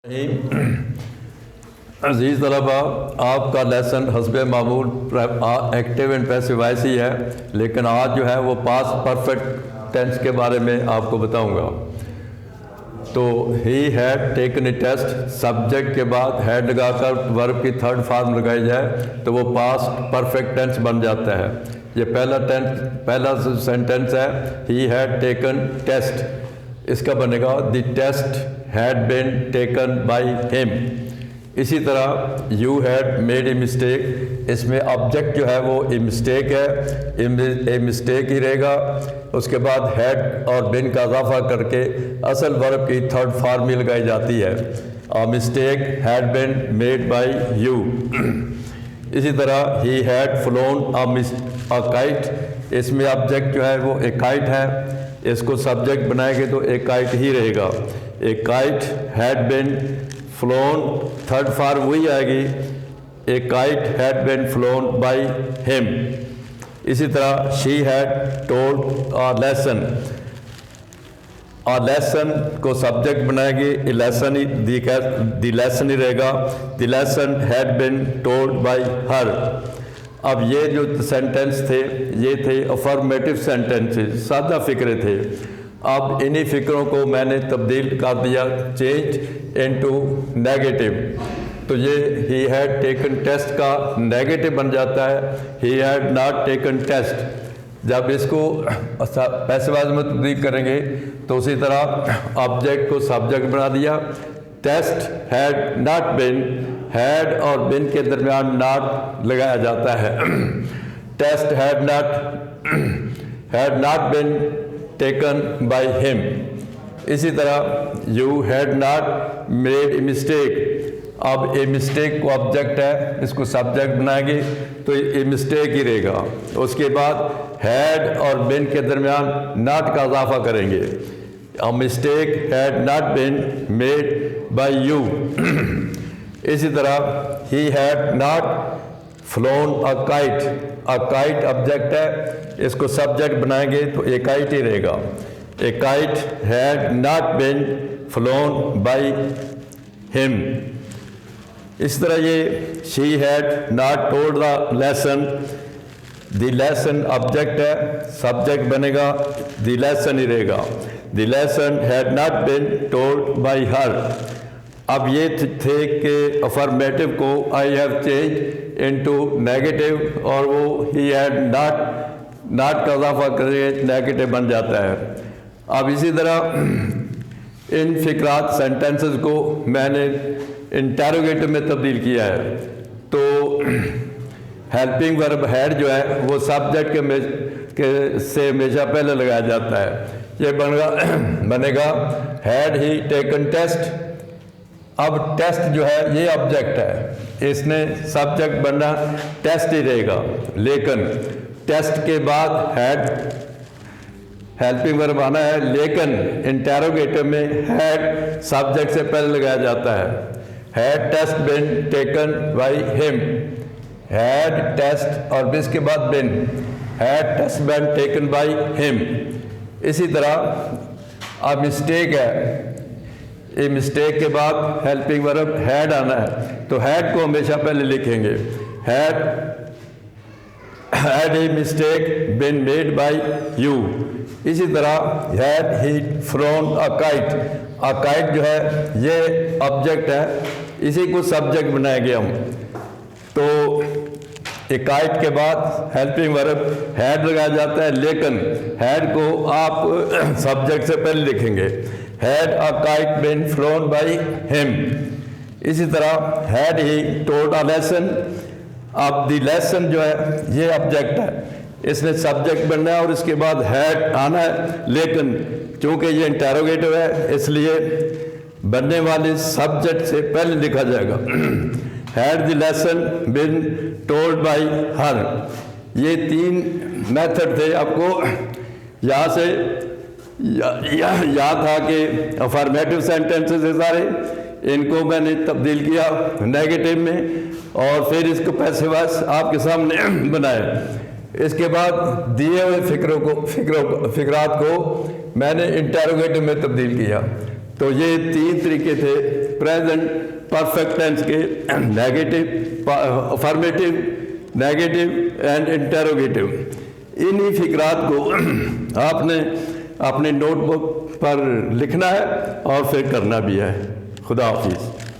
अजीज़ तलबा, आपका लेसन हस्बे मामूल एक्टिव एंड पैसिव वॉइस ही है, लेकिन आज जो है वो पास्ट परफेक्ट टेंस के बारे में आपको बताऊंगा। तो he had taken a test, subject के बाद हैड लगाकर वर्ब की थर्ड फॉर्म लगाई जाए तो वो पास्ट परफेक्ट टेंस बन जाता है। ये पहला सेंटेंस है, ही हैड टेकन टेस्ट, इसका बनेगा the test had been taken by him. इसी तरह you had made a mistake, इसमें ऑब्जेक्ट जो है वो ए मिस्टेक है, ए मिस्टेक ही रहेगा। उसके बाद हैड और बिन का इजाफा करके असल वर्ब की थर्ड फॉर्म में लगाई जाती है। A mistake had been made by you. इसी तरह he had flown a kite, इसमें ऑब्जेक्ट जो है वो ए काइट है, इसको सब्जेक्ट बनाएंगे तो ए काइट ही रहेगा। A kite had been flown, third form वही आएगी, a kite had been flown by him. इसी तरह she had told a lesson, lesson को सब्जेक्ट बनाएंगे, ए लेसन ही द लेसन ही रहेगा। The lesson had been told by her. अब ये जो सेंटेंस थे ये थे अफर्मेटिव सेंटेंसेस, सादा फ़िक्रे थे। अब इन्हीं फ़िक्रों को मैंने तब्दील कर दिया, चेंज इनटू नेगेटिव। तो ये ही हैड टेकन टेस्ट का नेगेटिव बन जाता है, he had not taken test. जब इसको पैसिव में तब्दील करेंगे तो उसी तरह ऑब्जेक्ट को सब्जेक्ट बना दिया। Test had not been, had और बिन के दरमियान नॉट लगाया जाता है। Test had not been taken by him. इसी तरह you had not made a mistake, अब ए मिस्टेक को ऑब्जेक्ट है, इसको सब्जेक्ट बनाएंगे तो ए मिस्टेक ही रहेगा। उसके बाद हैड और बिन के दरमियान नॉट का इजाफा करेंगे। अ mistake had not been made by you. इसी तरह he had not phloem a kite, object है, इसको सब्जेक्ट बनाएंगे तो ए काइट ही रहेगा। A kite had not bin flown by him. इस तरह ये she had not told the lesson, the lesson object है, सब्जेक्ट बनेगा, द लेसन ही रहेगा। The lesson had not bin told by her. अब ये थे कि अफर्मेटिव को I have change into negative, और वो ही हैड नॉट का इजाफा करके नेगेटिव बन जाता है। अब इसी तरह इन फिक्रात सेंटेंसेस को मैंने इंटेरोगेटिव में तब्दील किया है। तो हेल्पिंग वर्ब हैड जो है वो सब्जेक्ट के से हमेशा पहले लगाया जाता है। ये बनेगा हैड ही टेकन टेस्ट। अब टेस्ट जो है ये ऑब्जेक्ट है, इसने सब्जेक्ट बनना टेस्ट ही रहेगा, लेकिन टेस्ट के बाद हैड हेल्पिंग वर्ब आना है, लेकिन इंटेरोगेटिव में हैड सब्जेक्ट से पहले लगाया जाता है। Had test been taken by him, had test और इसके बाद been, had test been taken by him. इसी तरह अब मिस्टेक है, ए मिस्टेक के बाद हेल्पिंग वर्ब हैड आना है, तो हैड को हमेशा पहले लिखेंगे। Had a mistake been made by you. इसी तरह had he phloem a kite, जो है ये ऑब्जेक्ट है, इसी को सब्जेक्ट बनाएंगे हम। तो ए काइट के बाद हेल्पिंग वर्ब हैड लगाया जाता है, लेकिन हैड को आप सब्जेक्ट से पहले लिखेंगे। Had a kite been flown by him. इसी तरह had he told a lesson, अब द लेसन जो है ये ऑब्जेक्ट है, इसने सब्जेक्ट बनना है और इसके बाद हैड आना है, लेकिन चूंकि ये इंटेरोगेटिव है इसलिए बनने वाले सब्जेक्ट से पहले लिखा जाएगा। Had the lesson bin told by हर। ये तीन मेथड थे, आपको यहाँ से याद था कि अफर्मेटिव सेंटेंसेस है सारे, इनको मैंने तब्दील किया नेगेटिव में और फिर इसको पैसिव वॉइस आपके सामने बनाया। इसके बाद दिए हुए फिक्रात को मैंने इंटेरोगेटिव में तब्दील किया। तो ये तीन तरीके थे प्रेजेंट परफेक्ट टेंस के negative, affirmative, negative and interrogative, इन्हीं फिक्रात को आपने अपने नोटबुक पर लिखना है और फिर करना भी है। खुदा हाफिज़।